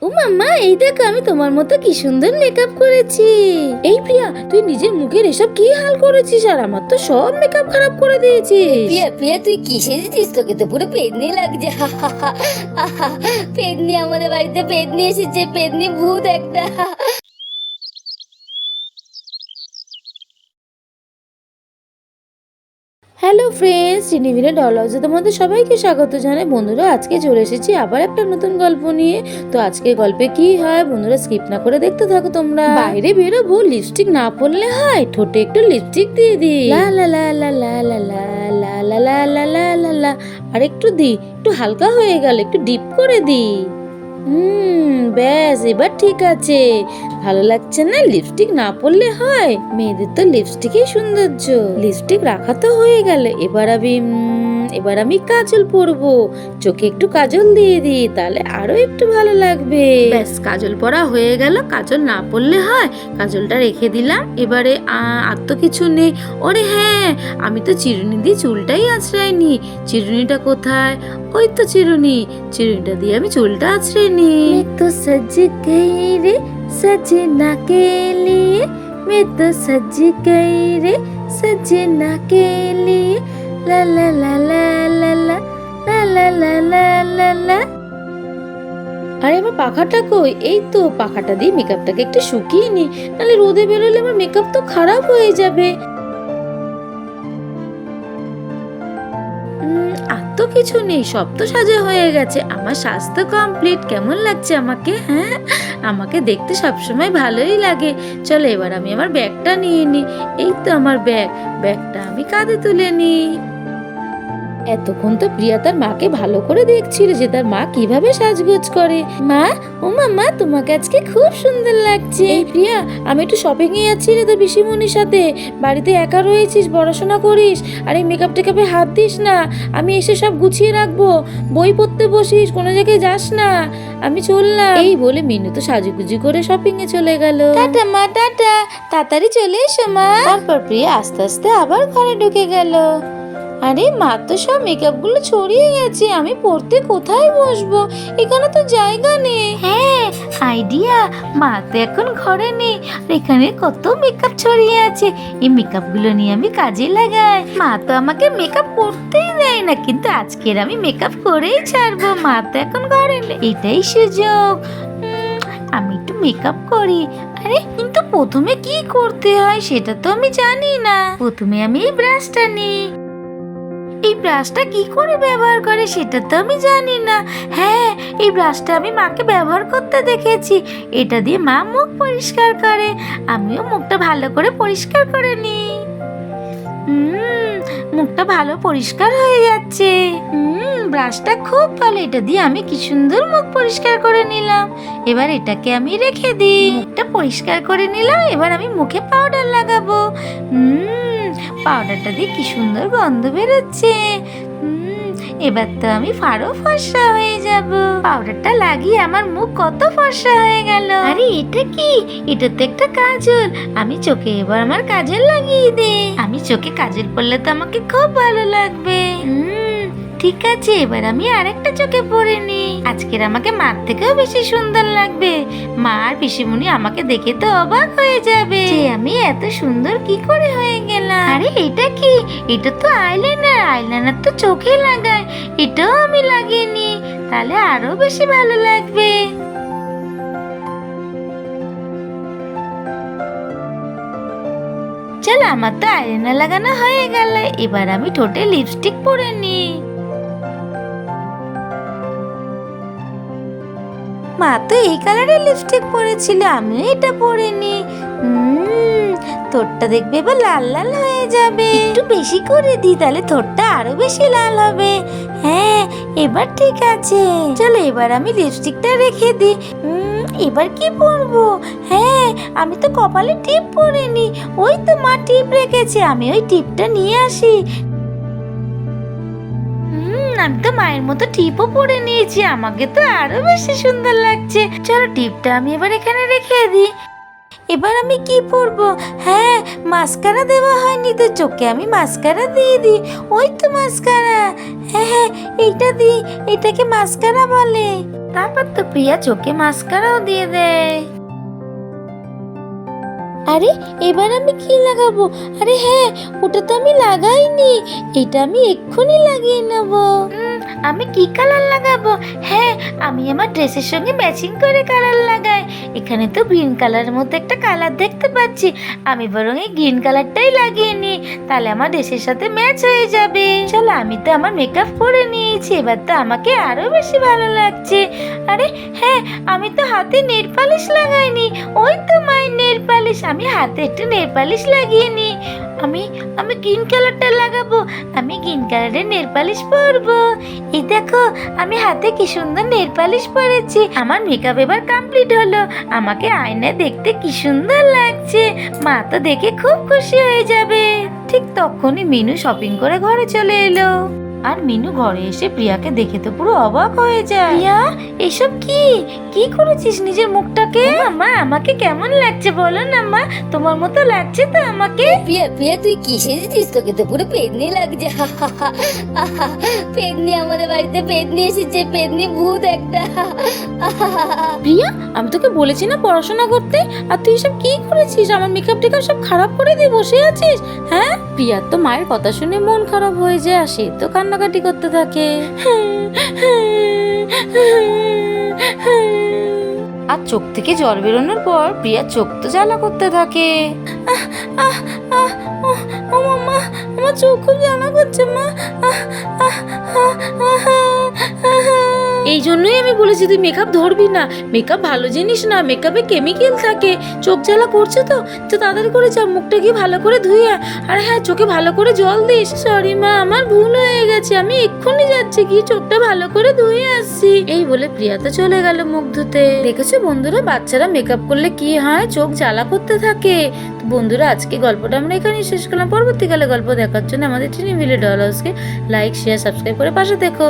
ও মাম্মা, এই দেখো আমি তোমার মতো কি সুন্দর মেকআপ করেছি। এই প্রিয়া, তুই নিজের মুখের এসব কি হাল করেছিস, আর আমার তো সব মেকআপ খারাপ করে দিয়েছিস। প্রিয়া প্রিয়া, তুই কি সেজেছিস? তোকে তো পুরো পেদনি লাগছে। পেদনি, আমাদের বাড়িতে পেদনি এসেছে, পেদনি ভূত একটা। হ্যালো ফ্রেন্ডস, চিনিভিলে ডল হাউসে তোমাদের সবাইকে স্বাগত জানাই। বন্ধুরা, আজকে চলে এসেছি আবার একটা নতুন গল্প নিয়ে। তো আজকে গল্পে কি হয় বন্ধুরা, স্কিপ না করে দেখতে থাকো তোমরা। বাইরে বেরোবো, লিপস্টিক না পরলে হয়, ঠোঁটে একটু লিপস্টিক দিয়ে দি। লা লা লা লা লা লা লা লা লা লা লা লা লা লা। আর একটু দি, একটু হালকা হয়ে গেল, একটু ডিপ করে দি। ব্যাস, এবার ঠিক আছে। ভালো লাগছে না? লিপস্টিক না পরলে হয়? মেয়েদের তো লিপস্টিকই সৌন্দর্য। লিপস্টিক রাখা তো হয়ে গেল, এবার আমি কাজল পরবো। চোখে একটু কাজল দিয়ে দিই, তাহলে আরো একটু ভালো লাগবে। ব্যাস, কাজল পরা হয়ে গেল। কাজল না পরলে হয়, কাজলটা রেখে দিলাম। এবারে আর তো কিছু নেই। ওরে হ্যাঁ, আমি তো চিরুনি দিয়ে চুলটাই আঁচড়াইনি। চিরুনিটা কোথায়? ওই তো চিরুনিটা দিয়ে আমি চুলটা আঁচড়ে নি। তো সজ গই রে सजना के लिए, मैं तो सज गई रे सजना के लिए, ला ला ला ला ला ला ला ला ला ला ला ला। আরে আমার পাখাটা কই? এই তো, পাখাটা দিয়ে মেকআপটাকে একটু শুকিয়ে নি, নাহলে রোদে বেরোলে আমার মেকআপ তো খারাপ হয়ে যাবে। আর তো কিছু নেই, সব তো সাজা হয়ে গেছে। আমার স্বাস্থ্য কমপ্লিট। কেমন লাগছে আমাকে? হ্যাঁ, আমাকে দেখতে সবসময় ভালোই লাগে। চলো এবার আমি আমার ব্যাগটা নিয়ে নিই। এই তো আমার ব্যাগটা আমি কাঁধে তুলে নিই। এতক্ষণ তো প্রিয়া তার মাকে ভালো করে দেখছিল যে তার মা কিভাবে সাজগোজ করে। মা, ও মাম্মা, তোমাকে আজকে খুব সুন্দর লাগছে। এই প্রিয়া, আমি একটু শপিং এ যাচ্ছি রে তোর পিসিমণির সাথে। বাড়িতে একা রয়েছিস, পড়াশোনা করিস, আর এই মেকআপ টেকআপে হাত দিস না। আমি এসে সব গুছিয়ে রাখবো। বই পড়তে বসিস, কোনো জায়গায় যাস না। আমি চললাম। এই বলে মিনু তো সাজুগুজু করে শপিং এ চলে গেল। টাটা মা, টাটা, তাড়াতাড়ি চলে এসো মা। তারপর প্রিয়া আস্তে আস্তে আবার ঘরে ঢুকে গেল। আরে মা তো সব মেকআপ গুলো ছড়িয়ে গেছে, আমি পড়তে কোথায় বসবো? এখানে তো জায়গা নেই। হ্যাঁ, আইডিয়া, মা তো এখন ঘরে নেই, এখানে কত মেকআপ ছড়িয়ে আছে। এই মেকআপ গুলো নিয়ে আমি কাজে লাগাই। মা তো আমাকে মেকআপ করতেই দেয় না, কিন্তু আজকের আমি মেকআপ করেই ছাড়বো। মা তো এখন ঘরে নেই, এটাই সুযোগ। আমি একটু মেকআপ করি। আরে কিন্তু প্রথমে কি করতে হয় সেটা তো আমি জানি না। প্রথমে আমি এই ব্রাশটা নিই। এই ব্রাশটা কি করে ব্যবহার করে সেটা তো আমি জানি না। হ্যাঁ, এই ব্রাশটা আমি মাকে ব্যবহার করতে দেখেছি। এটা দিয়ে মা মুখ পরিষ্কার করে। আমিও মুখটা ভালো করে পরিষ্কার করে নিই। মুখটা ভালো পরিষ্কার হয়ে যাচ্ছে। ব্রাশটা খুব ভালো, এটা দিয়ে আমি কি সুন্দর মুখ পরিষ্কার করে নিলাম। এবার এটাকে আমি রেখে দিই। মুখটা পরিষ্কার করে নিলাম, এবার আমি মুখে পাউডার লাগাবো। পাউডারটা দিয়ে কি সুন্দর গন্ধ বেরোচ্ছে। এবার তো আমি আরো ফর্সা হয়ে যাব। পাউডারটা লাগিয়ে আমার মুখ কত ফর্সা হয়ে গেল। আরে এটা কি? এটা তো একটা কাজল। আমি চোখে এবার আমার কাজল লাগিয়ে দে। আমি চোখে কাজল পরলে তো আমাকে খুব ভালো লাগবে। ঠিক আছে, এবার আমি আরেকটা চোখে পরে নি। আজকের আমাকে মার থেকেও বেশি সুন্দর লাগবে। মা আর পিসিমণি আমাকে দেখে তো অবাক হয়ে যাবে যে আমি এত সুন্দর কি করে হয়ে গেলাম। আরে এটা কি? এটা তো আইলাইনার। আইলাইনার তো চোখে লাগায়, এটাও আমি লাগিয়ে নি, তাহলে আরো বেশি ভালো লাগবে। চল, আমার তো আইলাইনার লাগানো হয়ে গেল। এবার আমি ঠোঁটে লিপস্টিক পরে নি। মা তো এই কালারের লিপস্টিক পরেছিল, আমিও এটা পরে নি। ঠোঁটটা দেখবে এবার লাল লাল হয়ে যাবে। একটু বেশি করে দিই, তাহলে ঠোঁটটা আরো বেশি লাল হবে। হ্যাঁ, এবার ঠিক আছে। চলো এবার আমি লিপস্টিকটা রেখে দিই। এবার কি পরবো? হ্যাঁ, আমি তো কপালে টিপ পরিনি। ওই তো মা টিপ রেখেছে, আমি ওই টিপটা নিয়ে আসি। আমি তো মায়ের মতো টিপও পরে নিয়েছি, আমাকে তো আরো বেশি সুন্দর লাগছে। চলো টিপটা আমি এবার এখানে রেখে দিই। এবার আমি কি পরবো? হ্যাঁ, মাস্কারা দেওয়া হয়নি তো, চোখে আমি মাস্কারা দিয়ে দিই। ওই তো মাস্কারা, হ্যাঁ হ্যাঁ এইটা দিই, এটাকে মাস্কারা বলে। তারপর তো প্রিয়া চোখে মাস্কারাও দিয়ে দেয়। আরে এবার আমি কি লাগাবো? আরে হ্যাঁ, ওটা তো আমি লাগাইনি, এটা আমি এক্ষুনি লাগিয়ে নেব। আমি কি কালার লাগাবো? হ্যাঁ, আমি আমার ড্রেসের সঙ্গে ম্যাচিং করে কালার লাগাই। এখানে তো গ্রিন কালারের মধ্যে একটা কালার দেখতে পাচ্ছি, আমি বরং এই গ্রিন কালারটাই লাগিয়ে নিই, তাহলে আমার ড্রেসের সাথে ম্যাচ হয়ে যাবে। চলো, আমি তো আমার মেকআপ করে নিয়েছি, এবার তো আমাকে আরো বেশি ভালো লাগছে। আরে হ্যাঁ, আমি তো হাতে নেল পালিশ লাগাইনি। ওই তো মায়ের নেল পালিশ, আমি হাতে একটু নেল পালিশ লাগিয়ে নিই। আমি আমি গ্রিন কালারটা লাগাবো, আমি গ্রিন কালারের নেল পালিশ পরবো। এই দেখো, আমি হাতে কি সুন্দর নেল পালিশ পরেছি। আমার মেকআপ এবার কমপ্লিট হলো, আমাকে আয়নায় দেখতে কি সুন্দর লাগছে। মা তো দেখে খুব খুশি হয়ে যাবে। ঠিক তখনই মিনু শপিং করে ঘরে চলে এলো। আর মিনু ঘরে এসে প্রিয়াকে দেখে তো পুরো অবাক হয়ে যায়। প্রিয়া, এসব কি কি করেছিস নিজের মুখটাকে? মা, আমাকে কেমন লাগছে বলো না মা, তোমার মতো লাগছে তো আমাকে? প্রিয়া প্রিয়া তুই কি সেজেছিস? তোকে তো পুরো পেদনি লাগছে। পেদনি আমাদের বাড়িতে পেদনি এসেছে, পেদনি ভূত একটা। প্রিয়া, আমি তোকে বলেছি না পড়াশোনা করতে, আর তুই সব কি করেছিস? আমার মেকআপ টেকআপ সব খারাপ করে দিয়ে বসে আছিস। হ্যাঁ, প্রিয়ার তো মায়ের কথা শুনে মন খারাপ হয়ে যায়, আর সে তো কান্নাকাটি করতে থাকে। আর চোখ থেকে জল বেরোনোর পর প্রিয়ার চোখ তো জ্বালা করতে থাকে। ও মামা, আমার চোখ খুব জ্বালা করছে মা। এই জন্যই আমি বলেছি তুই মেকআপ ধরবি না, মেকআপ ভালো জিনিস না, মেকআপে কেমিক্যাল থাকে। চোখ জ্বালা করছে তো তাড়াতাড়ি করে যা, মুখটা গিয়ে ভালো করে ধুয়ে। আর হ্যাঁ, চোখে ভালো করে জল দিস। সরি মা, আমার ভুল হয়ে গেছে, আমি এক্ষুনি যাচ্ছি, গিয়ে চোখটা ভালো করে ধুয়ে আসছি। এই বলে প্রিয়া তো চলে গেল মুখ ধুতে। দেখেছো বন্ধুরা, বাচ্চারা মেকআপ করলে কি হয়, চোখ জ্বালা করতে থাকে। তো বন্ধুরা, আজকে গল্পটা আমরা এখানেই শেষ করলাম। পরবর্তীকালে গল্প দেখার জন্য আমাদের টিনি ভিলে ডল হাউসকে লাইক, শেয়ার, সাবস্ক্রাইব করে পাশে দেখো।